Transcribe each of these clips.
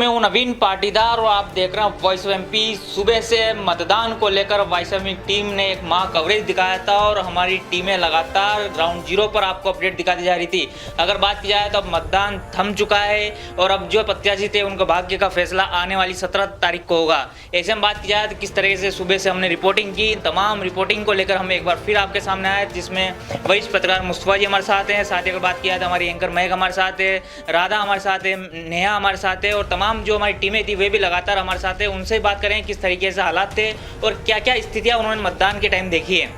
मैं हूं नवीन पाटीदार और आप देख रहे हैं वॉइस ऑफ एमपी। सुबह से मतदान को लेकर वॉइस ऑफ एमपी टीम ने एक माह कवरेज दिखाया था और हमारी टीमें लगातार ग्राउंड जीरो पर आपको अपडेट दिखाती जा रही थी। अगर बात की जाए तो अब मतदान थम चुका है और अब जो प्रत्याशी थे उनके भाग्य का फैसला आने वाली 17 तारीख को होगा। ऐसे में बात की जाए तो किस तरह से सुबह से हमने रिपोर्टिंग की, तमाम रिपोर्टिंग को लेकर हम एक बार फिर आपके सामने आए, जिसमें वरिष्ठ पत्रकार मुस्तफा जी हमारे साथ हैं। साथ ही अगर बात की जाए तो हमारी एंकर महक हमारे साथ है, राधा हमारे साथ है, नेहा हमारे साथ है और तमाम जो हमारी टीमें थी वे भी लगातार हमारे साथ है। उनसे बात करें किस तरीके से हालात थे और क्या क्या स्थितियां उन्होंने मतदान के टाइम देखी है।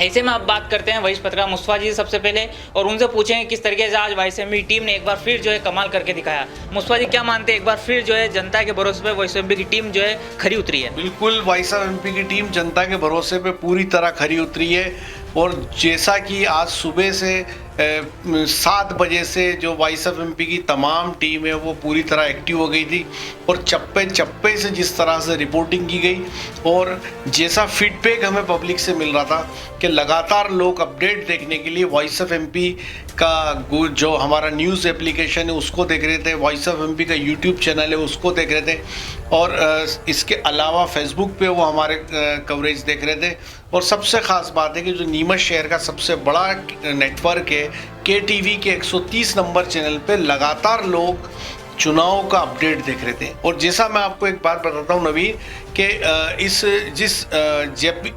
ऐसे में आप बात करते हैं वरिष्ठ पत्रकार मुस्तफा जी सबसे पहले और उनसे पूछेंगे किस तरीके से आज वॉइस एमपी टीम ने एक बार फिर जो है कमाल करके दिखाया। मुस्तफा जी क्या मानते हैं, एक बार फिर जो है जनता के भरोसे पे वॉइस एमपी की टीम जो है खरी उतरी है? बिल्कुल, वॉइस ऑफ एमपी की टीम जनता के भरोसे पे पूरी तरह खरी उतरी है और जैसा कि आज सुबह से 7 बजे से जो वॉइस ऑफ एमपी की तमाम टीम है वो पूरी तरह एक्टिव हो गई थी और चप्पे चप्पे से जिस तरह से रिपोर्टिंग की गई और जैसा फीडबैक हमें पब्लिक से मिल रहा था कि लगातार लोग अपडेट देखने के लिए वॉइस ऑफ एमपी का जो हमारा न्यूज़ एप्लीकेशन है उसको देख रहे थे, वॉइस ऑफ एमपी का यूट्यूब चैनल है उसको देख रहे थे और इसके अलावा फेसबुक पे वो हमारे कवरेज देख रहे थे। और सबसे ख़ास बात है कि जो नीमच शहर का सबसे बड़ा नेटवर्क है KTV के 130 नंबर चैनल पे लगातार लोग चुनाव का अपडेट देख रहे थे। और जैसा मैं आपको एक बात बताता हूँ नवीन कि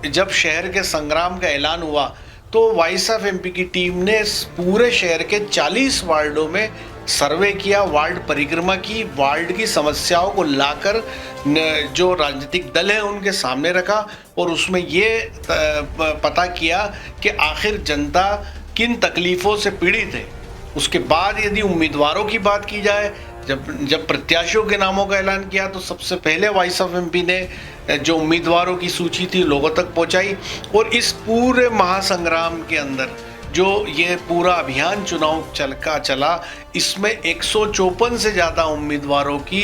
जब शहर के संग्राम का ऐलान हुआ तो वॉइस ऑफ एमपी की टीम ने पूरे शहर के 40 वार्डों में सर्वे किया, वार्ड परिक्रमा की, वार्ड की समस्याओं को लाकर जो राजनीतिक दल है उनके सामने रखा और उसमें ये पता किया कि आखिर जनता किन तकलीफ़ों से पीड़ित है। उसके बाद यदि उम्मीदवारों की बात की जाए, जब प्रत्याशियों के नामों का ऐलान किया तो सबसे पहले वॉइस ऑफ एमपी ने जो उम्मीदवारों की सूची थी लोगों तक पहुंचाई और इस पूरे महासंग्राम के अंदर जो ये पूरा अभियान चुनाव चला इसमें 154 से ज़्यादा उम्मीदवारों की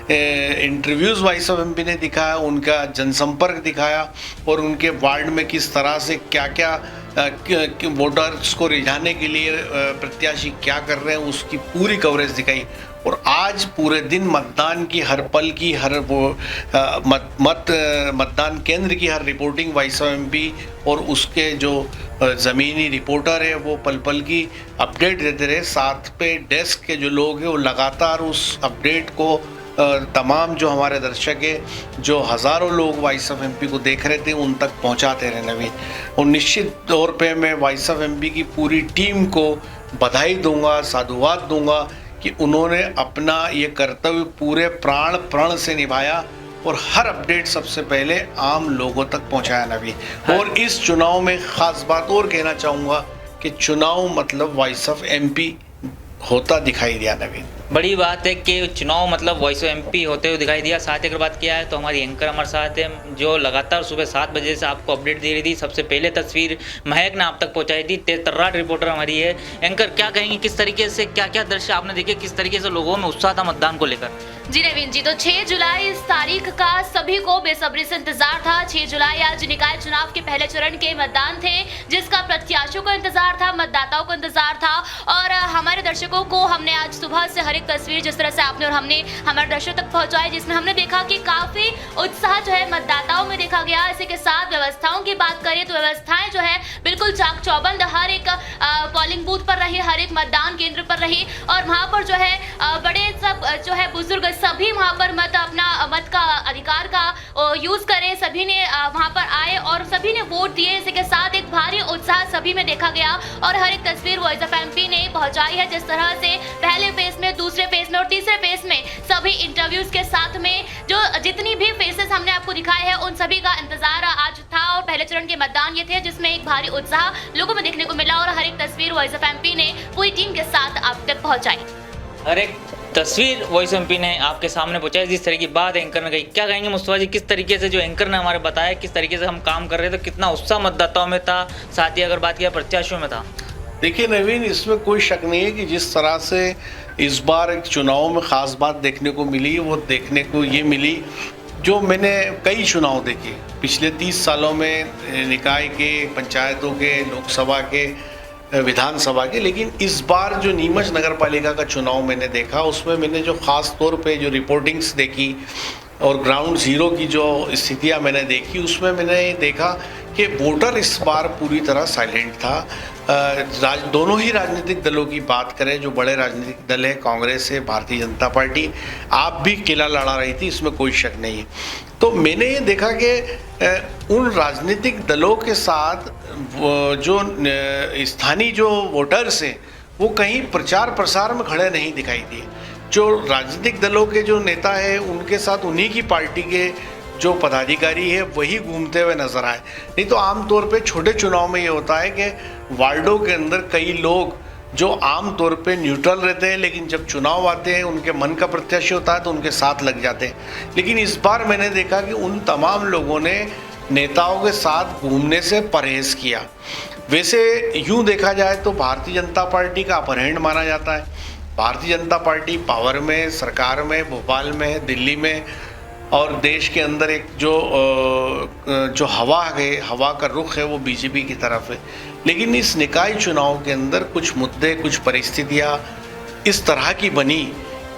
इंटरव्यूज़ वॉइस ऑफ एमपी ने दिखाया, उनका जनसंपर्क दिखाया और उनके वार्ड में किस तरह से क्या क्या वोटर्स को रिझाने के लिए प्रत्याशी क्या कर रहे हैं उसकी पूरी कवरेज दिखाई। और आज पूरे दिन मतदान की हर पल की हर मतदान केंद्र की हर रिपोर्टिंग वॉइस ऑफ एमपी और उसके जो ज़मीनी रिपोर्टर है वो पल पल की अपडेट देते रहे। साथ पे डेस्क के जो लोग हैं वो लगातार उस अपडेट को तमाम जो हमारे दर्शक है जो हज़ारों लोग वॉइस ऑफ एमपी को देख रहे थे उन तक पहुंचाते रहे नवीन। और निश्चित तौर पे मैं वॉइस ऑफ एमपी की पूरी टीम को बधाई दूंगा, साधुवाद दूंगा कि उन्होंने अपना ये कर्तव्य पूरे प्राण प्रण से निभाया और हर अपडेट सबसे पहले आम लोगों तक पहुंचाया नवीन। और इस चुनाव में ख़ास बात और कहना चाहूँगा कि चुनाव मतलब वॉइस ऑफ एमपी होता दिखाई दिया नवीन। बड़ी बात है कि चुनाव मतलब वॉइस ऑफ एमपी होते हुए दिखाई दिया। साथ ही अगर बात किया है तो हमारी एंकर हमारे साथ है जो लगातार सुबह 7 बजे से आपको अपडेट दे रही थी। सबसे पहले तस्वीर महक ने आप तक पहुंचाई थी, तर्राट रिपोर्टर हमारी है। एंकर क्या कहेंगे, किस तरीके से क्या क्या दृश्य आपने देखे, किस तरीके से लोगों में उत्साह था मतदान को लेकर? जी नवीन जी, तो 6 जुलाई इस तारीख का सभी को बेसब्री से इंतजार था। 6 जुलाई आज निकाय चुनाव के पहले चरण के मतदान थे जिसका प्रत्याशियों को इंतजार था, मतदाताओं को इंतजार था और हमारे दर्शकों को हमने आज सुबह से हर एक तस्वीर जिस तरह से आपने और हमने हमारे दर्शकों तक पहुंचाई जिसमें हमने देखा कि काफी उत्साह जो है मतदाताओं में देखा गया। इसी के साथ व्यवस्थाओं की बात करें तो व्यवस्थाएं जो है बिल्कुल चाक चौबंद हर एक पोलिंग बूथ पर रही, हर एक मतदान केंद्र पर रही और वहां पर जो है बड़े सब जो है बुजुर्ग सभी वहां पर अपना मत का अधिकार का यूज करें, सभी ने वहां पर आए और सभी ने वोट दिए। इसी के साथ एक भारी उत्साह सभी में देखा गया और हर एक तस्वीर वॉइस ऑफ एमपी ने पहुंचाई है जिस तरह से पहले फेज में, दूसरे फेज में और तीसरे फेज में सभी इंटरव्यूज के साथ में जो जितनी भी फेसेस हमने आपको दिखाए हैं उन सभी का इंतजार आज था। और पहले चरण के मतदान ये थे जिसमें एक भारी उत्साह लोगों में देखने को मिला और हर एक तस्वीर वॉइस ऑफ एमपी ने पूरी टीम के साथ आप तक पहुंचाई। हर एक तस्वीर वॉइस एमपी ने आपके सामने पहुंचाई। जिस तरह की बात एंकर ने कही, क्या कहेंगे मुस्तफा जी, किस तरीके से जो एंकर ने हमारे बताया किस तरीके से हम काम कर रहे थे, कितना उत्साह मतदाताओं में था, साथ ही अगर बात किया प्रत्याशियों में था? देखिए नवीन, इसमें कोई शक नहीं है कि जिस तरह से इस बार एक चुनाव में ख़ास बात देखने को मिली वो देखने को ये मिली जो मैंने कई चुनाव देखे पिछले 30 सालों में, निकाय के, पंचायतों के, लोकसभा के, विधानसभा के। लेकिन इस बार जो नीमच नगर पालिका का चुनाव मैंने देखा, उसमें मैंने जो ख़ास तौर पे जो रिपोर्टिंग्स देखी और ग्राउंड ज़ीरो की जो स्थितियाँ मैंने देखी, उसमें मैंने ये देखा कि वोटर इस बार पूरी तरह साइलेंट था। दोनों ही राजनीतिक दलों की बात करें, जो बड़े राजनीतिक दल है, कांग्रेस है, भारतीय जनता पार्टी, आप भी किला लड़ा रही थी, इसमें कोई शक नहीं है। तो मैंने ये देखा कि उन राजनीतिक दलों के साथ जो स्थानीय जो वोटर्स हैं वो कहीं प्रचार प्रसार में खड़े नहीं दिखाई दिए। जो राजनीतिक दलों के जो नेता है उनके साथ उन्हीं की पार्टी के जो पदाधिकारी है वही घूमते हुए नजर आए। नहीं तो आमतौर पे छोटे चुनाव में ये होता है कि वार्डों के अंदर कई लोग जो आम तौर पे न्यूट्रल रहते हैं, लेकिन जब चुनाव आते हैं उनके मन का प्रत्याशी होता है तो उनके साथ लग जाते हैं। लेकिन इस बार मैंने देखा कि उन तमाम लोगों ने नेताओं के साथ घूमने से परहेज किया। वैसे यूं देखा जाए तो भारतीय जनता पार्टी का अपहरण माना जाता है। भारतीय जनता पार्टी पावर में, सरकार में, भोपाल में, दिल्ली में और देश के अंदर एक जो हवा है, हवा का रुख है वो बीजेपी की तरफ है। लेकिन इस निकाय चुनाव के अंदर कुछ मुद्दे, कुछ परिस्थितियां इस तरह की बनी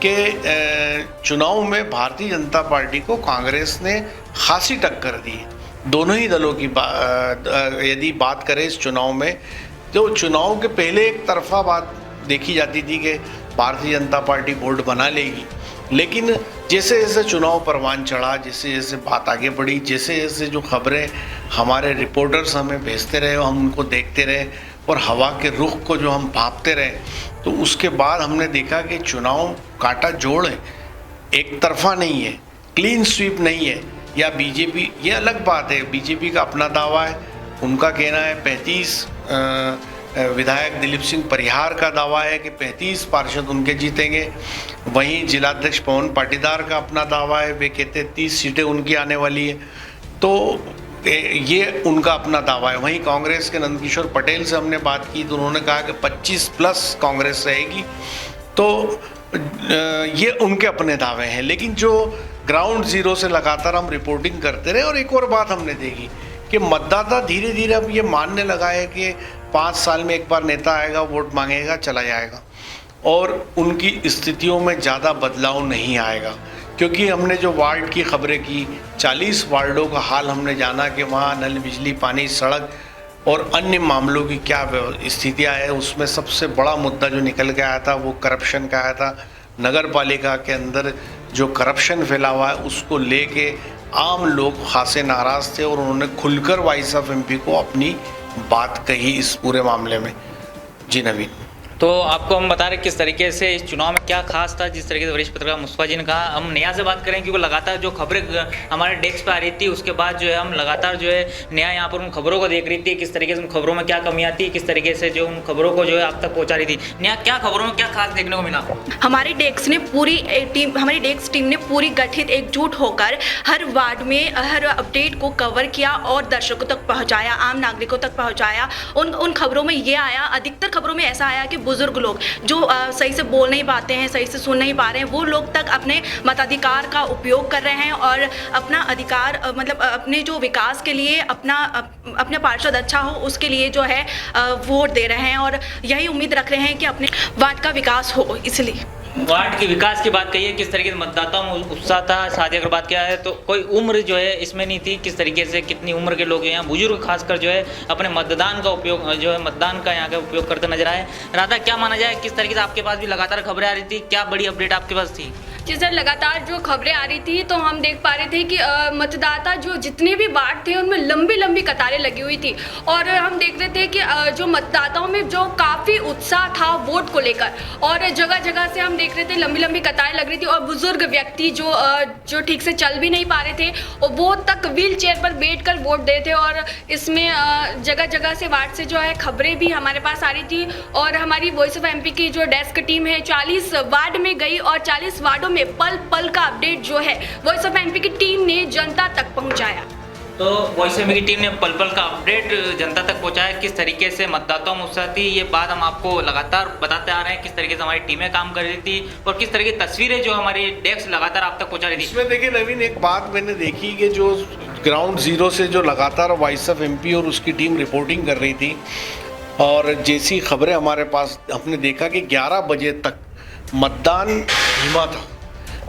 कि चुनाव में भारतीय जनता पार्टी को कांग्रेस ने खासी टक्कर दी। दोनों ही दलों की यदि बात करें इस चुनाव में, तो चुनाव के पहले एक तरफा बात देखी जाती थी कि भारतीय जनता पार्टी वोट बना लेगी। लेकिन जैसे जैसे चुनाव परवान चढ़ा, जैसे जैसे बात आगे बढ़ी, जैसे जैसे जो खबरें हमारे रिपोर्टर्स हमें भेजते रहे, हम उनको देखते रहे और हवा के रुख को जो हम भांपते रहे, तो उसके बाद हमने देखा कि चुनाव काटा जोड़ है, एक तरफा नहीं है, क्लीन स्वीप नहीं है। या बीजेपी, ये अलग बात है, बीजेपी का अपना दावा है, उनका कहना है 35 विधायक दिलीप सिंह परिहार का दावा है कि 35 पार्षद उनके जीतेंगे। वहीं जिलाध्यक्ष पवन पाटीदार का अपना दावा है, वे कहते हैं 30 सीटें उनकी आने वाली है। तो ये उनका अपना दावा है। वहीं कांग्रेस के नंदकिशोर पटेल से हमने बात की तो उन्होंने कहा कि 25+ कांग्रेस रहेगी। तो ये उनके अपने दावे हैं। लेकिन जो ग्राउंड ज़ीरो से लगातार हम रिपोर्टिंग करते रहे, और एक और बात हमने देखी कि मतदाता धीरे धीरे अब ये मानने लगा है कि 5 साल में एक बार नेता आएगा, वोट मांगेगा, चला जाएगा, और उनकी स्थितियों में ज़्यादा बदलाव नहीं आएगा। क्योंकि हमने जो वार्ड की खबरें की, 40 वार्डों का हाल हमने जाना कि वहाँ नल, बिजली, पानी, सड़क और अन्य मामलों की क्या स्थितियाँ है। उसमें सबसे बड़ा मुद्दा जो निकल के आया था वो करप्शन का आया था। नगर पालिका के अंदर जो करप्शन फैला हुआ है उसको लेके आम लोग खासे नाराज़ थे और उन्होंने खुलकर वाइस ऑफ एमपी को अपनी बात कही इस पूरे मामले में। जी नवीन, तो आपको हम बता रहे किस तरीके से इस चुनाव में क्या खास था, जिस तरीके से वरिष्ठ पत्रकार मुस्तफा जी ने कहा। हम नेहा से बात करें क्योंकि लगातार जो खबरें हमारे डेस्क पे आ रही थी, उसके बाद जो है हम लगातार जो है नेहा यहाँ पर उन खबरों को देख रही थी, किस तरीके से उन खबरों में क्या कमियाँ थी, किस तरीके से जो उन खबरों को जो है आप तक पहुँचा रही थी। नेहा, क्या खबरों में क्या खास देखने को मिला? हमारी डेस्क टीम ने पूरी गठित एकजुट होकर हर वार्ड में हर अपडेट को कवर किया और दर्शकों तक पहुँचाया, आम नागरिकों तक पहुँचाया। उन खबरों में ये आया, अधिकतर खबरों में ऐसा आया कि बुजुर्ग लोग जो सही से बोल नहीं पाते हैं, सही से सुन नहीं पा रहे हैं, वो लोग तक अपने मताधिकार का उपयोग कर रहे हैं और अपना अधिकार मतलब अपने जो विकास के लिए अपना पार्षद अच्छा हो उसके लिए जो है वोट दे रहे हैं और यही उम्मीद रख रहे हैं कि अपने वार्ड का विकास हो। इसलिए वार्ड के विकास की बात कही है, किस तरीके से मतदाताओं में उत्साह था। साथ ही अगर बात किया है तो कोई उम्र जो है इसमें नहीं थी, किस तरीके से कितनी उम्र के लोग यहाँ बुजुर्ग खासकर जो है अपने मतदान का उपयोग जो है मतदान का यहाँ का उपयोग करते नजर आए। राधा, क्या माना जाए, किस तरीके से आपके पास भी लगातार खबरें आ रही थी, क्या बड़ी अपडेट आपके पास थी? जी सर, लगातार जो खबरें आ रही थी तो हम देख पा रहे थे कि मतदाता जो जितने भी वार्ड थे उनमें लंबी लंबी कतारें लगी हुई थी और हम देख रहे थे कि जो मतदाताओं में जो काफ़ी उत्साह था वोट को लेकर, और जगह जगह से हम देख रहे थे लंबी लंबी कतारें लग रही थी और बुजुर्ग व्यक्ति जो ठीक से चल भी नहीं पा रहे थे और वो तक व्हील चेयर पर बैठकर वोट दे थे। और इसमें जगह जगह से वार्ड से जो है खबरें भी हमारे पास आ रही थी और हमारी वॉइस ऑफ एमपी की जो डेस्क टीम है 40 वार्ड में गई और 40 वार्डों में पल पल का अपडेट जो है वॉइस ऑफ एमपी की टीम ने जनता तक पहुंचाया। तो वॉइस ऑफ एमपी की टीम ने पल पल का अपडेट जनता तक पहुंचाया। किस तरीके से मतदाताओं में उत्साह थी, ये बात हम आपको लगातार बताते आ रहे हैं, किस तरीके से हमारी टीमें काम कर रही थी और किस तरह की तस्वीरें जो हमारी डेस्क लगातार आप तक पहुंचा रही थी। इसमें देखिए नवीन, एक बात मैंने देखी कि जो ग्राउंड ज़ीरो से जो लगातार वॉइस ऑफ एमपी और उसकी टीम रिपोर्टिंग कर रही थी, और जैसी खबरें हमारे पास, हमने देखा कि 11 बजे तक मतदान धीमा था,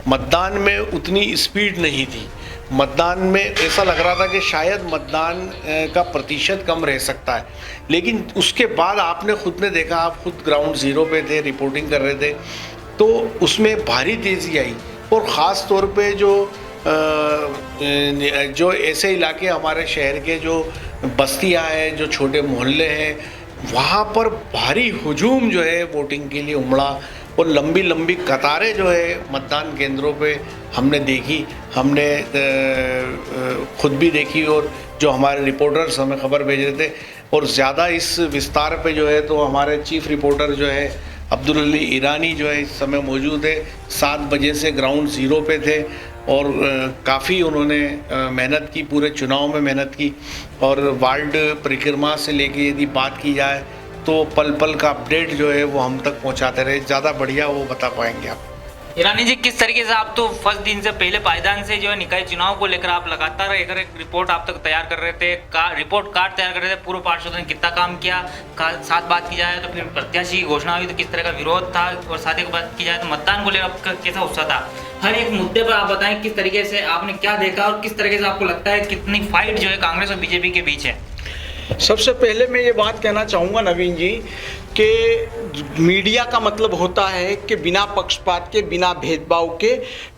मतदान में उतनी स्पीड नहीं थी, मतदान में ऐसा लग रहा था कि शायद मतदान का प्रतिशत कम रह सकता है। लेकिन उसके बाद आपने खुद ने देखा, आप खुद ग्राउंड ज़ीरो पे थे, रिपोर्टिंग कर रहे थे, तो उसमें भारी तेज़ी आई। और ख़ास तौर पे जो ऐसे इलाके हमारे शहर के जो बस्तियाँ हैं, जो छोटे मोहल्ले हैं, वहाँ पर भारी हुजूम जो है वोटिंग के लिए उमड़ा और लंबी लंबी कतारें जो है मतदान केंद्रों पे हमने देखी, हमने खुद भी देखी और जो हमारे रिपोर्टर्स हमें खबर भेज रहे थे। और ज़्यादा इस विस्तार पे जो है तो हमारे चीफ रिपोर्टर जो है अब्दुल अली ईरानी जो है इस समय मौजूद है, 7 बजे से ग्राउंड ज़ीरो पे थे और काफ़ी उन्होंने मेहनत की, पूरे चुनाव में मेहनत की। और वार्ड परिक्रमा से लेके यदि बात की जाए तो पल पल का अपडेट जो है वो हम तक पहुंचाते रहे, ज़्यादा बढ़िया वो बता पाएंगे आप। ईरानी जी, किस तरीके से आप तो फर्स्ट दिन से पहले पायदान से जो है निकाय चुनाव को लेकर आप लगातार एक रिपोर्ट आप तक तैयार कर रहे थे, रिपोर्ट कार्ड तैयार कर रहे थे, पूर्व पार्षदों ने कितना काम किया, साथ बात की जाए तो फिर प्रत्याशी की घोषणा हुई तो किस तरह का विरोध था, और साथ ही बात की जाए तो मतदान को लेकर कैसा उत्साह था। हर एक मुद्दे पर आप बताएं किस तरीके से आपने क्या देखा और किस तरीके से आपको लगता है कितनी फाइट जो है कांग्रेस और बीजेपी के बीच है। सबसे पहले मैं ये बात कहना चाहूँगा नवीन जी कि मीडिया का मतलब होता है कि बिना पक्षपात के, बिना भेदभाव के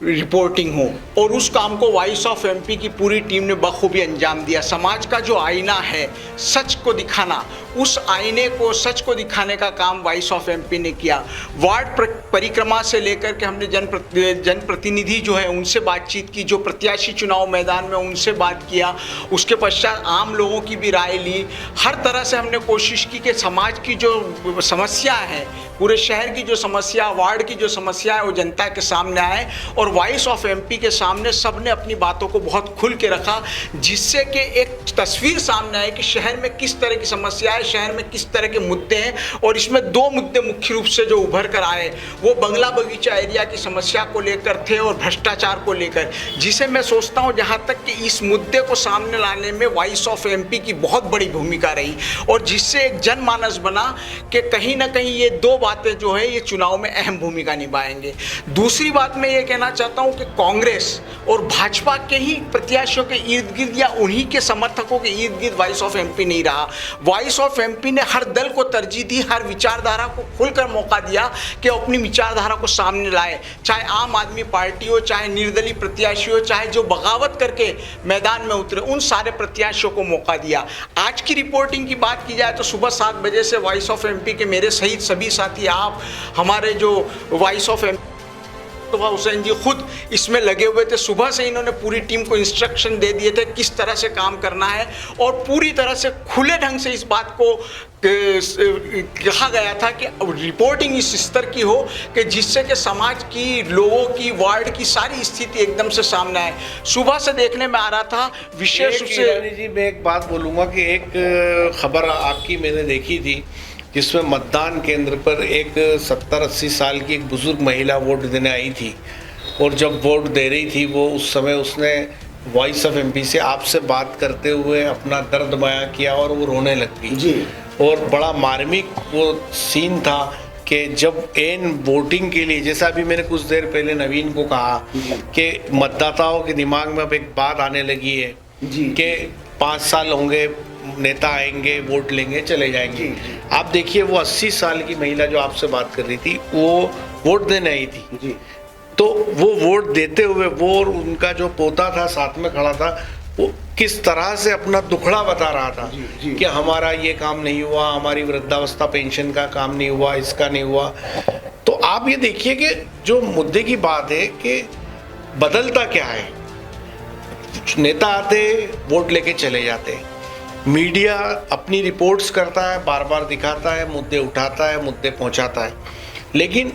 रिपोर्टिंग हो, और उस काम को वॉइस ऑफ एमपी की पूरी टीम ने बखूबी अंजाम दिया। समाज का जो आईना है, सच को दिखाना, उस आईने को, सच को दिखाने का काम वॉइस ऑफ एमपी ने किया। वार्ड परिक्रमा से लेकर के हमने जनप्रतिनिधि जो है उनसे बातचीत की, जो प्रत्याशी चुनाव मैदान में उनसे बात किया, उसके पश्चात आम लोगों की भी राय ली। हर तरह से हमने कोशिश की कि समाज की जो समस्या है, पूरे शहर की जो समस्या, वार्ड की जो समस्या है, वो जनता के सामने आए। और वॉइस ऑफ एमपी के सामने सबने अपनी बातों को बहुत खुल के रखा, जिससे कि एक तस्वीर सामने आए कि शहर में किस तरह की समस्या है, शहर में किस तरह के मुद्दे हैं। और इसमें 2 मुद्दे मुख्य रूप से जो उभर कर आए, वो बंगला बगीचा एरिया की समस्या को लेकर थे और भ्रष्टाचार को लेकर, जिसे मैं सोचता हूँ जहाँ तक कि इस मुद्दे को सामने लाने में वॉइस ऑफ एमपी की बहुत बड़ी भूमिका रही, और जिससे एक जनमानस बना कि कहीं ना कहीं ये 2 बातें जो है ये चुनाव में अहम भूमिका निभाएंगे। दूसरी बात मैं ये कहना चाहता हूँ कि कांग्रेस और भाजपा के ही प्रत्याशियों के इर्द गिर्द या उन्हीं के समर्थकों के इर्द गिर्द वॉइस ऑफ एमपी नहीं रहा। वॉइस ऑफ एमपी ने हर दल को तरजीह दी, हर विचारधारा को खुलकर मौका दिया कि अपनी विचारधारा को सामने लाए, चाहे आम आदमी पार्टी हो, चाहे निर्दलीय प्रत्याशी हो, चाहे जो बगावत करके मैदान में उतरे, उन सारे प्रत्याशियों को मौका दिया। आज की रिपोर्टिंग की बात की जाए तो सुबह 7 बजे से वॉइस ऑफ एमपी के मेरे सहित सभी साथी, आप, हमारे जो वॉइस ऑफ एमपी हुसैन जी खुद इसमें लगे हुए थे। सुबह से इन्होंने पूरी टीम को इंस्ट्रक्शन दे दिए थे किस तरह से काम करना है, और पूरी तरह से खुले ढंग से इस बात को कहा गया था कि रिपोर्टिंग इस स्तर की हो कि जिससे कि समाज की, लोगों की, वार्ड की सारी स्थिति एकदम से सामने आए। सुबह से देखने में आ रहा था विशेष रूप से। जी, मैं एक बात बोलूँगा कि एक खबर आपकी मैंने देखी थी जिसमें मतदान केंद्र पर एक 70-80 साल की एक बुजुर्ग महिला वोट देने आई थी, और जब वोट दे रही थी वो उस समय उसने वॉइस ऑफ एमपी से आपसे बात करते हुए अपना दर्द बयां किया और वो रोने लग गई जी। और बड़ा मार्मिक वो सीन था कि जब एन वोटिंग के लिए, जैसा अभी मैंने कुछ देर पहले नवीन को कहा कि मतदाताओं के दिमाग में अब एक बात आने लगी है कि 5 साल होंगे, नेता आएंगे, वोट लेंगे, चले जाएंगे। आप देखिए वो 80 साल की महिला जो आपसे बात कर रही थी, वो वोट देने आई थी जी। तो वो वोट देते हुए वो और उनका जो पोता था साथ में खड़ा था, वो किस तरह से अपना दुखड़ा बता रहा था कि हमारा ये काम नहीं हुआ, हमारी वृद्धावस्था पेंशन का काम नहीं हुआ, इसका नहीं हुआ। तो आप ये देखिए कि जो मुद्दे की बात है कि बदलता क्या है, नेता आते, वोट लेके चले जाते, मीडिया अपनी रिपोर्ट्स करता है, बार बार दिखाता है, मुद्दे उठाता है, मुद्दे पहुंचाता है, लेकिन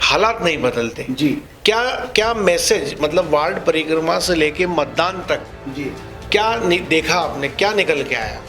हालात नहीं बदलते जी। क्या मैसेज, मतलब वार्ड परिक्रमा से लेके मतदान तक जी, क्या देखा आपने, क्या निकल के आया?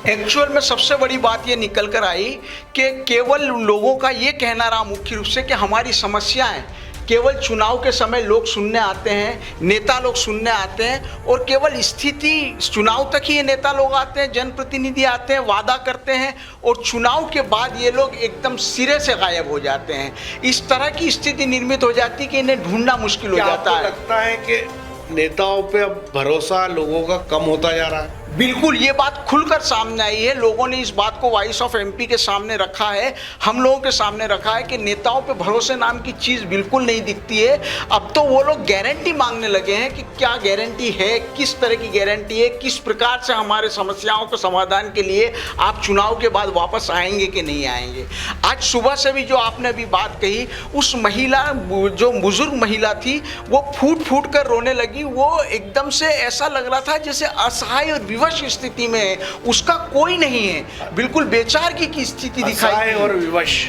एक्चुअल में सबसे बड़ी बात ये निकल कर आई कि केवल लोगों का ये कहना रहा मुख्य रूप से कि हमारी समस्याएं केवल चुनाव के समय लोग सुनने आते हैं, नेता लोग सुनने आते हैं, और केवल स्थिति चुनाव तक ही ये नेता लोग आते हैं, जनप्रतिनिधि आते हैं, वादा करते हैं, और चुनाव के बाद ये लोग एकदम सिरे से गायब हो जाते हैं। इस तरह की स्थिति निर्मित हो जाती है कि इन्हें ढूंढना मुश्किल हो क्या जाता आपको है। लगता है कि नेताओं पे अब भरोसा लोगों का कम होता जा रहा है? बिल्कुल, ये बात खुलकर सामने आई है। लोगों ने इस बात को वॉइस ऑफ एमपी के सामने रखा है, हम लोगों के सामने रखा है कि नेताओं पे भरोसे नाम की चीज़ बिल्कुल नहीं दिखती है। अब तो वो लोग गारंटी मांगने लगे हैं कि क्या गारंटी है, किस तरह की गारंटी है, किस प्रकार से हमारे समस्याओं के समाधान के लिए आप चुनाव के बाद वापस आएंगे कि नहीं आएंगे। आज सुबह से भी जो आपने अभी बात कही, उस महिला, जो बुजुर्ग महिला थी, वो फूट फूट कर रोने लगी। वो एकदम से ऐसा लग रहा था जैसे असहाय और विवश स्थिति में है, उसका कोई नहीं है, बिल्कुल बेचार की स्थिति दिखाई असहाय और विवश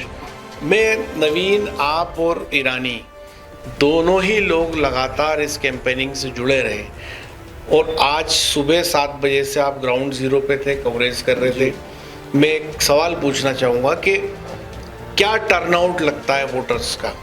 में। नवीन, आप और ईरानी दोनों ही लोग लगातार इस कैंपेनिंग से जुड़े रहे, और आज सुबह 7 बजे से आप ग्राउंड जीरो पे थे, कवरेज कर रहे थे। मैं एक सवाल पूछना चाहूँगा कि क्या टर्नआउट लगता है वोटर्स का?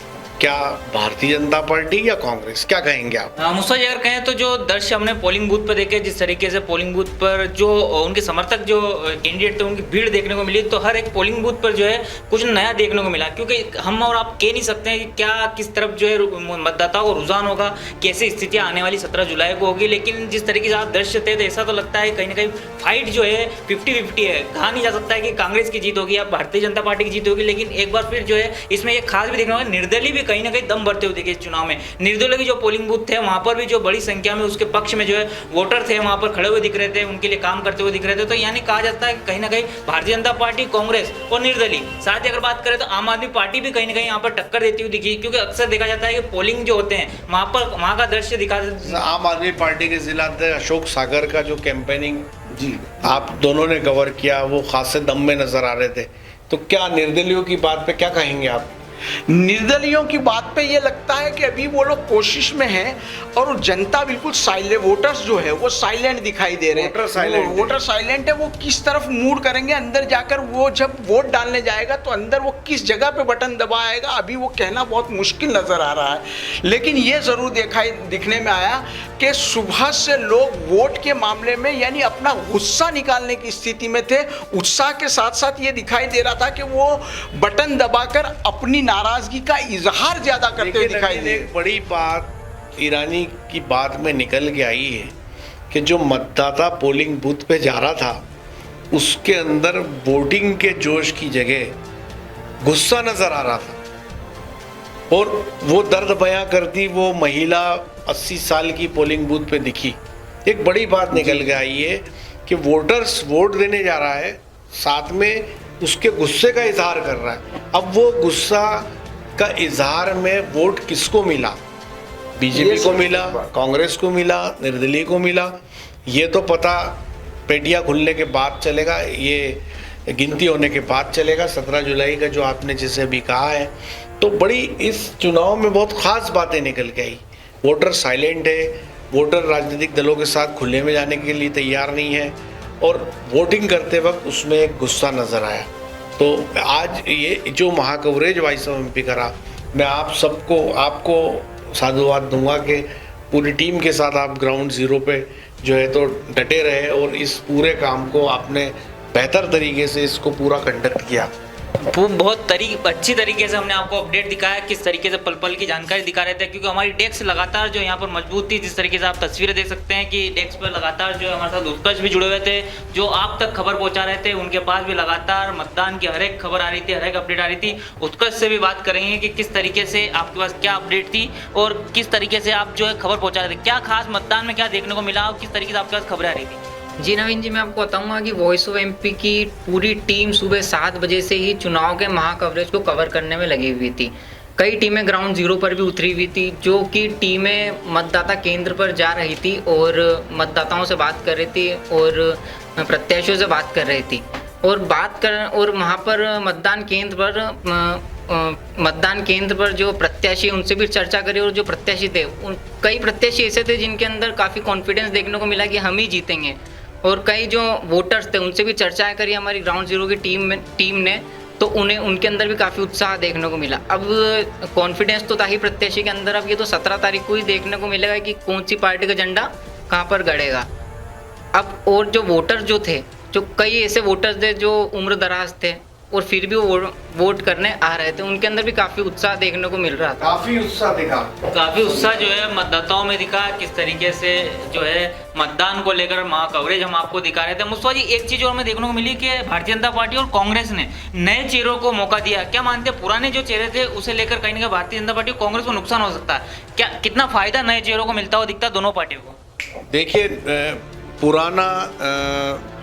क्या भारतीय जनता पार्टी या कांग्रेस, क्या कहेंगे आप? मुस्तफा जी, अगर कहें तो जो दृश्य हमने पोलिंग बूथ पर देखे, जिस तरीके से पोलिंग बूथ पर जो उनके समर्थक जो कैंडिडेट थे उनकी भीड़ देखने को मिली, तो हर एक पोलिंग बूथ पर जो है कुछ नया देखने को मिला। क्योंकि हम और आप कह नहीं सकते हैं कि क्या किस तरफ जो है मतदाताओं को रुझान होगा, कैसी स्थितियाँ आने वाली 17 जुलाई को होगी। लेकिन जिस तरीके से आप दृश्य थे, तो ऐसा तो लगता है कहीं ना कहीं फाइट जो है 50-50 है। कहा नहीं जा सकता है कि कांग्रेस की जीत होगी या भारतीय जनता पार्टी की जीत होगी, लेकिन एक बार फिर जो है इसमें एक खास भी देखना होगा, निर्दलीय भी कहीं ना कहीं दम भरते हुए दिखे इस चुनाव में। निर्दलीय की जो पोलिंग बूथ थे वहां पर भी जो बड़ी संख्या में उसके पक्ष में जो है वोटर थे, वहां पर खड़े हुए दिख रहे थे, उनके लिए काम करते हुए दिख रहे थे। तो यानी कहा जाता है कि कहीं ना कहीं भारतीय जनता पार्टी, कांग्रेस और निर्दलीय, साथ ही अगर बात करें तो आम आदमी पार्टी भी कहीं ना कहीं यहाँ पर टक्कर देती हुई दिखी। क्योंकि अक्सर देखा जाता है कि पोलिंग जो होते हैं वहां का दृश्य दिखा। आम आदमी पार्टी के जिला अध्यक्ष अशोक सागर का जो कैंपेनिंग जी आप दोनों ने कवर किया, वो खासे दम में नजर आ रहे थे। तो क्या निर्दलियों की बात पे क्या कहेंगे आप? निर्दलियों की बात पे ये लगता है कि अभी वो लोग कोशिश में हैं, और जनता बिल्कुल साइलेंट, वोटर्स जो है वो साइलेंट दिखाई दे रहे हैं। वोटर साइलेंट है। वो किस तरफ मूड करेंगे अंदर जाकर, वो जब वोट डालने जाएगा तो अंदर वो किस जगह पे बटन दबाएगा, अभी वो कहना बहुत मुश्किल नजर आ रहा है। लेकिन ये जरूर दिखने में आया कि सुबह से लोग वोट के मामले में यानी अपना गुस्सा निकालने की स्थिति में थे। उत्साह के साथ साथ ये दिखाई दे रहा था कि वो बटन दबाकर अपनी नाराजगी का इजहार ज्यादा करते हुए दिखाई दे। एक बड़ी बात ईरानी की बात में निकल के आई है कि जो मतदाता पोलिंग बूथ पे जा रहा था, उसके अंदर वोटिंग के जोश की जगह गुस्सा नजर आ रहा था, और वो दर्द बयां करती वो महिला 80 साल की पोलिंग बूथ पे दिखी। एक बड़ी बात निकल के आई है कि वोटर्स वोट देने जा रहा है, साथ में उसके गुस्से का इजहार कर रहा है। अब वो गुस्सा का इजहार में वोट किसको मिला? बीजेपी को मिला, कांग्रेस को मिला, निर्दलीय को मिला? ये तो पता पेटियां खुलने के बाद चलेगा, ये गिनती होने के बाद चलेगा, 17 जुलाई का जो आपने जिसे अभी कहा है। तो बड़ी इस चुनाव में बहुत ख़ास बातें निकल के आई। वोटर साइलेंट है, वोटर राजनीतिक दलों के साथ खुले में जाने के लिए तैयार नहीं है, और वोटिंग करते वक्त उसमें एक गुस्सा नज़र आया। तो आज ये जो महाकवरेज वॉइस ऑफ एमपी करा, मैं आप सबको, आपको साधुवाद दूंगा कि पूरी टीम के साथ आप ग्राउंड जीरो पे जो है तो डटे रहे, और इस पूरे काम को आपने बेहतर तरीके से इसको पूरा कंडक्ट किया। वो बहुत अच्छी तरीके से हमने आपको अपडेट दिखाया, किस तरीके से पल पल की जानकारी दिखा रहे थे। क्योंकि हमारी डेस्क लगातार जो यहाँ पर मजबूत थी, जिस तरीके से आप तस्वीरें देख सकते हैं कि डेस्क पर लगातार जो हमारे साथ उत्कर्ष भी जुड़े हुए थे, जो आप तक खबर पहुँचा रहे थे। उनके पास भी लगातार मतदान की हर एक खबर आ रही थी, हर एक अपडेट आ रही थी। उत्कर्ष से भी बात करेंगे कि किस तरीके से आपके पास क्या अपडेट थी और किस तरीके से आप जो है खबर पहुँचा रहे थे, क्या खास मतदान में क्या देखने को मिला और किस तरीके से आपके पास खबरें आ रही थी। जी नवीन जी, मैं आपको बताऊंगा कि वॉइस ऑफ एमपी की पूरी टीम सुबह 7 बजे से ही चुनाव के महा कवरेज को कवर करने में लगी हुई थी। कई टीमें ग्राउंड जीरो पर भी उतरी हुई थी, जो कि टीमें मतदाता केंद्र पर जा रही थी और मतदाताओं से बात कर रही थी और प्रत्याशियों से बात कर रही थी, और वहाँ पर मतदान केंद्र पर जो प्रत्याशी उनसे भी चर्चा करी, और जो प्रत्याशी थे कई प्रत्याशी ऐसे थे जिनके अंदर काफ़ी कॉन्फिडेंस देखने को मिला कि हम ही जीतेंगे, और कई जो वोटर्स थे उनसे भी चर्चाएं करी हमारी ग्राउंड जीरो की टीम ने, तो उन्हें उनके अंदर भी काफ़ी उत्साह देखने को मिला। अब कॉन्फिडेंस तो था ही प्रत्याशी के अंदर, अब ये तो 17 तारीख को ही देखने को मिलेगा कि कौन सी पार्टी का झंडा कहाँ पर गड़ेगा। अब और जो वोटर जो थे, जो कई ऐसे वोटर्स थे जो उम्र दराज थे और फिर भी वो वोट करने आ रहे थे, उनके अंदर भी काफ़ी उत्साह देखने को मिल रहा था। काफी उत्साह दिखा, काफी उत्साह जो है मतदाताओं में दिखा, किस तरीके से जो है मतदान को लेकर महा कवरेज हम आपको दिखा रहे थे। मुस्तफा जी, एक चीज और हमें देखने को मिली कि भारतीय जनता पार्टी और कांग्रेस ने नए चेहरों को मौका दिया। क्या मानते हैं, पुराने जो चेहरे थे उसे लेकर कहीं ना कहीं भारतीय जनता पार्टी और कांग्रेस को नुकसान हो सकता है? क्या कितना फायदा नए चेहरों को मिलता हुआ दिखता है दोनों पार्टियों को? देखिए, पुराना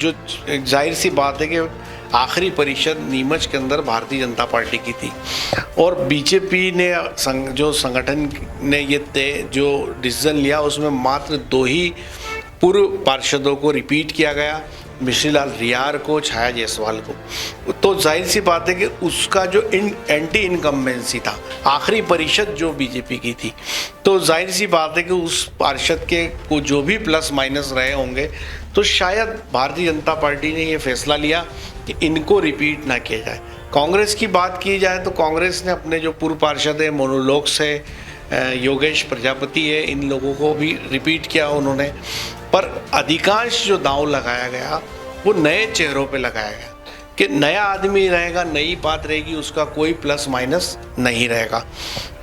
जो जाहिर सी बात है कि आखिरी परिषद नीमच के अंदर भारतीय जनता पार्टी की थी और बीजेपी ने जो संगठन ने ये जो डिसीजन लिया उसमें मात्र 2 ही पूर्व पार्षदों को रिपीट किया गया, मिश्रीलाल रियार को, छाया जायसवाल को। तो जाहिर सी बात है कि उसका जो एंटी इनकम्बेंसी था, आखिरी परिषद जो बीजेपी की थी, तो जाहिर सी बात है कि उस पार्षद के को जो भी प्लस माइनस रहे होंगे, तो शायद भारतीय जनता पार्टी ने ये फैसला लिया कि इनको रिपीट ना किया जाए। कांग्रेस की बात की जाए तो कांग्रेस ने अपने जो पूर्व पार्षद है, मोनोलोक्स है, योगेश प्रजापति है, इन लोगों को भी रिपीट किया उन्होंने। पर अधिकांश जो दांव लगाया गया वो नए चेहरों पे लगाया गया कि नया आदमी रहेगा, नई बात रहेगी, उसका कोई प्लस माइनस नहीं रहेगा।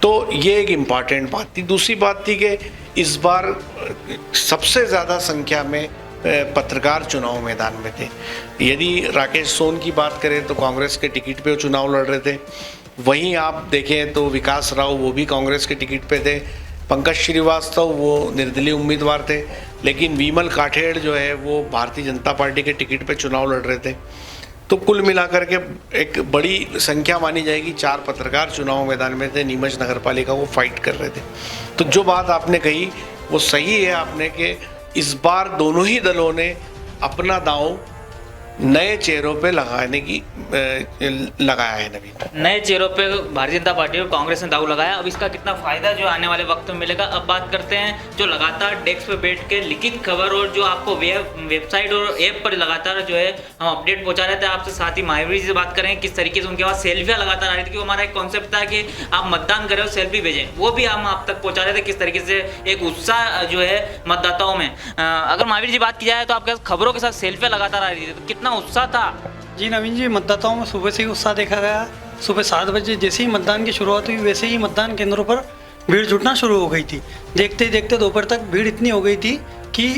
तो ये एक इम्पॉर्टेंट बात थी। दूसरी बात थी कि इस बार सबसे ज़्यादा संख्या में पत्रकार चुनाव मैदान में थे। यदि राकेश सोन की बात करें तो कांग्रेस के टिकट पे वो चुनाव लड़ रहे थे, वहीं आप देखें तो विकास राव वो भी कांग्रेस के टिकट पे थे, पंकज श्रीवास्तव वो निर्दलीय उम्मीदवार थे, लेकिन विमल काठेड़ जो है वो भारतीय जनता पार्टी के टिकट पे चुनाव लड़ रहे थे। तो कुल मिलाकर के एक बड़ी संख्या मानी जाएगी, 4 पत्रकार चुनाव मैदान में थे, नीमच नगर पालिका वो फाइट कर रहे थे। तो जो बात आपने कही वो सही है आपने कि इस बार दोनों ही दलों ने अपना दांव नए चेहरों पे लगाने की लगाया है। नवीन, नए चेहरों पे भारतीय जनता पार्टी और कांग्रेस ने दाव लगाया। अब इसका कितना फायदा जो आने वाले वक्त में मिलेगा। अब बात करते हैं जो लगातार डेस्क पे बैठ के लिखित खबर और जो आपको वेबसाइट और ऐप पर लगातार जो है हम अपडेट पहुंचा रहे थे आपसे, साथ ही महावीर जी से बात करें किस तरीके से उनके पास सेल्फियाँ लगातार आ रही थी, कि हमारा एक कॉन्सेप्ट था कि आप मतदान करें और सेल्फी भेजें, वो भी हम आप तक पहुँचा रहे थे। किस तरीके से एक उत्साह जो है मतदाताओं में। अगर महावीर जी बात की जाए तो आपके खबरों के साथ सेल्फियाँ लगातार आ रही थी, तो कितना उत्साह था? जी नवीन जी, मतदाताओं में सुबह से ही उत्साह देखा गया। सुबह 7 बजे जैसे ही मतदान की शुरुआत हुई वैसे ही मतदान केंद्रों पर भीड़ जुटना शुरू हो गई थी। देखते ही देखते दोपहर तक भीड़ इतनी हो गई थी कि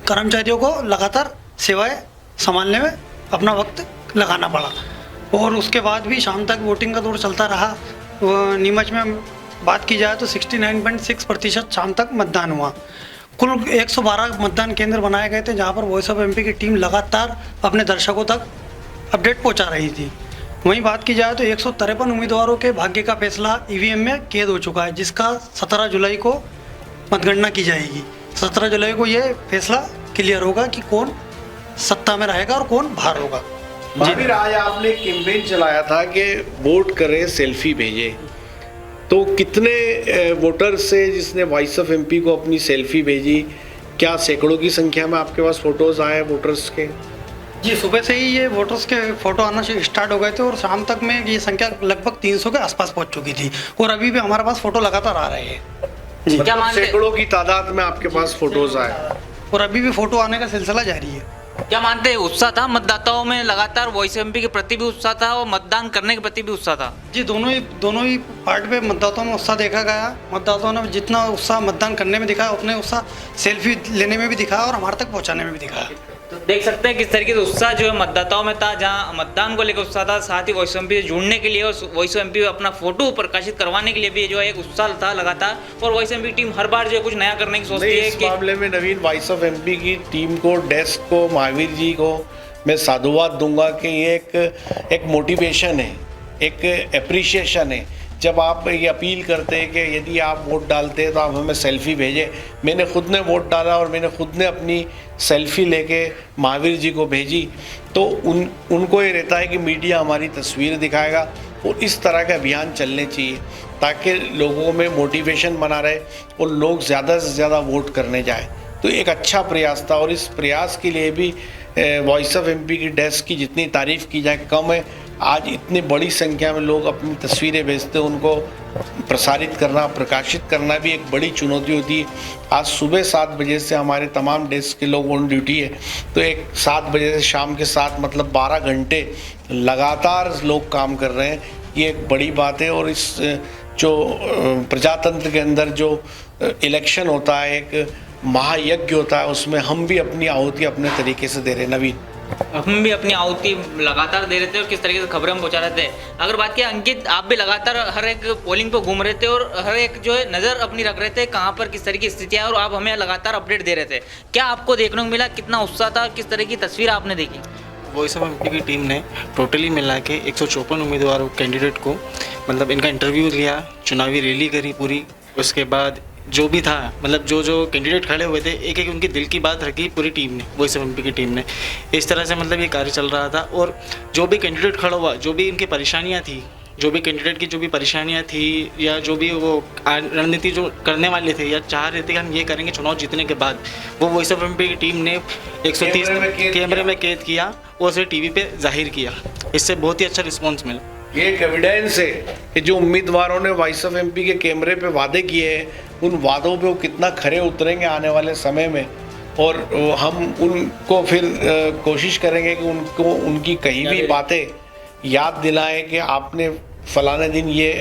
कर्मचारियों को लगातार सेवाएं संभालने में अपना वक्त लगाना पड़ा। और उसके बाद भी शाम तक वोटिंग का दौर चलता रहा। नीमच में बात की जाए तो 69.6% शाम तक मतदान हुआ। कुल 112 मतदान केंद्र बनाए गए थे जहां पर वॉइस ऑफ एमपी की टीम लगातार अपने दर्शकों तक अपडेट पहुंचा रही थी। वहीं बात की जाए तो 153 उम्मीदवारों के भाग्य का फैसला ईवीएम में कैद हो चुका है, जिसका 17 जुलाई को मतगणना की जाएगी। 17 जुलाई को ये फैसला क्लियर होगा कि कौन सत्ता में रहेगा और कौन बाहर होगा। महावीर, आज आपने कैंपेन चलाया था कि वोट करें सेल्फी भेजें, तो कितने वोटर से जिसने वॉइस ऑफ एमपी को अपनी सेल्फी भेजी? क्या सैकड़ों की संख्या में आपके पास फोटोज आए वोटर्स के? जी, सुबह से ही ये वोटर्स के फोटो आना स्टार्ट हो गए थे और शाम तक में ये संख्या लगभग 300 के आसपास पहुंच चुकी थी और अभी भी हमारे पास फोटो लगातार आ रहे हैं। जी, क्या मानते, सैकड़ों की तादाद में आपके पास फोटोज आए और अभी भी फोटो आने का सिलसिला जारी है। क्या मानते हैं, उत्साह था मतदाताओं में? लगातार वॉइस एमपी के प्रति भी उत्साह था और मतदान करने के प्रति भी उत्साह था? जी, दोनों ही पार्ट पे मतदाताओं में उत्साह देखा गया। मतदाताओं ने जितना उत्साह मतदान करने में दिखाया उतने उत्साह सेल्फी लेने में भी दिखाया और हमारे तक पहुंचाने में भी दिखाया। तो देख सकते हैं किस तरीके से उत्साह जो है मतदाताओं में था। जहां मतदान को लेकर उत्साह था, साथ ही वॉइस एमपी से जुड़ने के लिए और वॉइस एमपी अपना फोटो प्रकाशित करवाने के लिए भी जो है एक उत्साह था लगातार। और वॉइस एमपी टीम हर बार जो है कुछ नया करने की सोचती है। इस मामले में नवीन, वॉइस ऑफ एमपी की टीम को, डेस्क को, महावीर जी को मैं साधुवाद दूंगा कि ये एक मोटिवेशन है, एक एप्रिशिएशन है। जब आप ये अपील करते हैं कि यदि आप वोट डालते हैं तो आप हमें सेल्फी भेजें। मैंने खुद ने वोट डाला और मैंने खुद ने अपनी सेल्फी लेके महावीर जी को भेजी, तो उनको ये रहता है कि मीडिया हमारी तस्वीर दिखाएगा और इस तरह के अभियान चलने चाहिए ताकि लोगों में मोटिवेशन बना रहे और लोग ज़्यादा से ज़्यादा वोट करने जाए। तो एक अच्छा प्रयास था और इस प्रयास के लिए भी वॉइस ऑफ एमपी की डेस्क की जितनी तारीफ़ की जाए कम है। आज इतनी बड़ी संख्या में लोग अपनी तस्वीरें भेजते हैं, उनको प्रसारित करना, प्रकाशित करना भी एक बड़ी चुनौती होती है। आज सुबह 7 बजे से हमारे तमाम डेस्क के लोग ऑन ड्यूटी है, तो एक 7 बजे से शाम के 7 मतलब 12 घंटे लगातार लोग काम कर रहे हैं। ये एक बड़ी बात है। और इस जो प्रजातंत्र के अंदर जो इलेक्शन होता है, एक महायज्ञ होता है, उसमें हम भी अपनी आहुति अपने तरीके से दे रहे हैं। नवीन, हम भी अपनी आहुति लगातार दे रहे थे और किस तरीके से खबरें हम पहुंचा रहे थे। अगर बात किया अंकित, आप भी लगातार हर एक पोलिंग पे घूम रहे थे और हर एक जो है नज़र अपनी रख रहे थे कहाँ पर किस तरह की स्थिति है, और आप हमें लगातार अपडेट दे रहे थे। क्या आपको देखने को मिला, कितना उत्साह था, किस तरह की तस्वीर आपने देखी? वॉइस ऑफ एमपी की टीम ने टोटली मिला के 154 उम्मीदवारों कैंडिडेट को मतलब इनका इंटरव्यू लिया, चुनावी रैली करी पूरी। उसके बाद जो भी था मतलब जो कैंडिडेट खड़े हुए थे, एक एक उनकी दिल की बात रखी पूरी टीम ने, वॉइस ऑफ एमपी की टीम ने। इस तरह से मतलब ये कार्य चल रहा था। और जो भी कैंडिडेट खड़ा हुआ, जो भी इनकी परेशानियाँ थी, जो भी कैंडिडेट की जो भी परेशानियाँ थी, या जो भी वो रणनीति जो करने वाले थे या चाह रहे थे कि हम ये करेंगे चुनाव जीतने के बाद, वो वॉइस ऑफ एमपी की टीम ने 130 कैमरे में कैद किया और उसे टीवी पे जाहिर किया। इससे बहुत ही अच्छा रिस्पॉन्स मिला। ये एक एविडेंस है कि जो उम्मीदवारों ने वॉइस ऑफ एमपी के कैमरे पे वादे किए हैं, उन वादों पे वो कितना खरे उतरेंगे आने वाले समय में। और हम उनको फिर कोशिश करेंगे कि उनको उनकी कहीं भी बातें याद दिलाएं कि आपने फलाने दिन ये